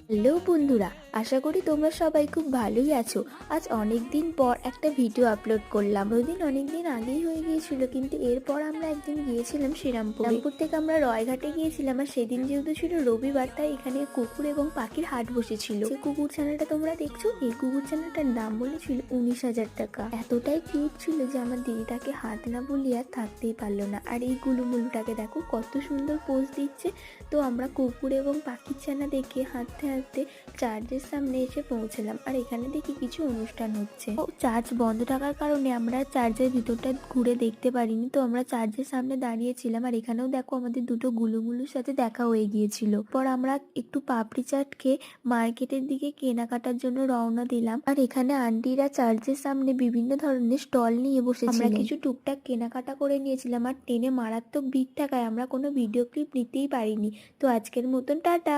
Hello বন্ধুরা, আশা করি তোমরা সবাই খুব ভালোই আছো। আজ অনেক দিন পর একটা ভিডিও আপলোড করলাম। ওদিন অনেক দিন আগেই হয়ে গিয়েছিল, কিন্তু এরপর আমরা একদিন গিয়েছিলাম শ্রীরামপুর থেকে আমরা রয়ঘাটে গিয়েছিলাম। আর সেদিন যেহেতু ছিল রবিবার, তাই এখানে কুকুর এবং পাখির হাট বসেছিল। যে কুকুর ছানাটা তোমরা দেখছো, এই কুকুর ছানাটার দাম বলেছিল 19,000 টাকা। এতটাই কিউট ছিল যে আমার দিদিটাকে হাত না বলি আর থাকতেই পারলো না। আর এই গুলুমুলুটাকে দেখো কত সুন্দর পোজ দিচ্ছে। তো আমরা কুকুর এবং পাখির ছানা দেখে হাঁটতে হাঁটতে চার্চের সামনে এসে পৌঁছলাম। আর এখানে দেখি কিছু অনুষ্ঠান হচ্ছে। ও চার্চ বন্ধ থাকার কারণে আমরা চার্চের ভিতরটা ঘুরে দেখতে পারিনি। তো আমরা চার্চের সামনে দাঁড়িয়েছিলাম। আর এখানেও দেখো আমাদের দুটো গুলুমুলুর সাথে দেখা হয়ে গিয়েছিল। পর আমরা একটু পাপড়ি চাট খেয়ে মার্কেটের দিকে কেনাকাটার জন্য রওনা দিলাম। আর এখানে আন্টিরা চার্চের সামনে বিভিন্ন ধরনের স্টল নিয়ে বসেছিলেন। আমরা কিছু টুকটাক কেনাকাটা করে নিয়েছিলাম। আর ট্রেনে মারাত্মক ভিড় থাকায় আমরা কোনো ভিডিও ক্লিপ নিতেই পারিনি। তো আজকের মতন টাটা।